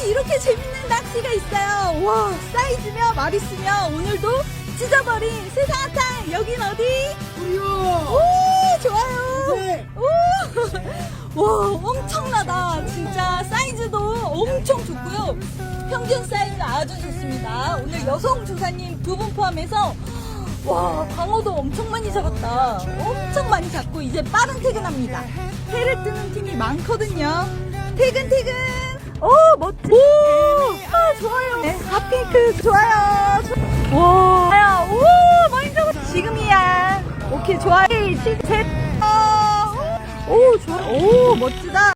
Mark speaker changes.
Speaker 1: 이렇게 재밌는 낚시가 있어요. 와, 사이즈며 마리수며 오늘도 찢어버린 세상한탕. 여긴 어디?
Speaker 2: 우리요.
Speaker 1: 오, 좋아요.
Speaker 2: 네.
Speaker 1: 오, 와, 엄청나다. 진짜 사이즈도 엄청 좋고요. 평균 사이즈 아주 좋습니다. 오늘 여성 조사님 두 분 포함해서 와, 광어도 엄청 많이 잡았다. 엄청 많이 잡고 이제 빠른 퇴근합니다. 회를 뜨는 팀이 많거든요. 퇴근. 오, 멋지. 오, 아, 좋아요. 네, 핫핑크 좋아요. 와, 오, 많이 잡았다. 지금이야. 오케이, 좋아요. 셋. 오, 좋아. 오, 멋지다.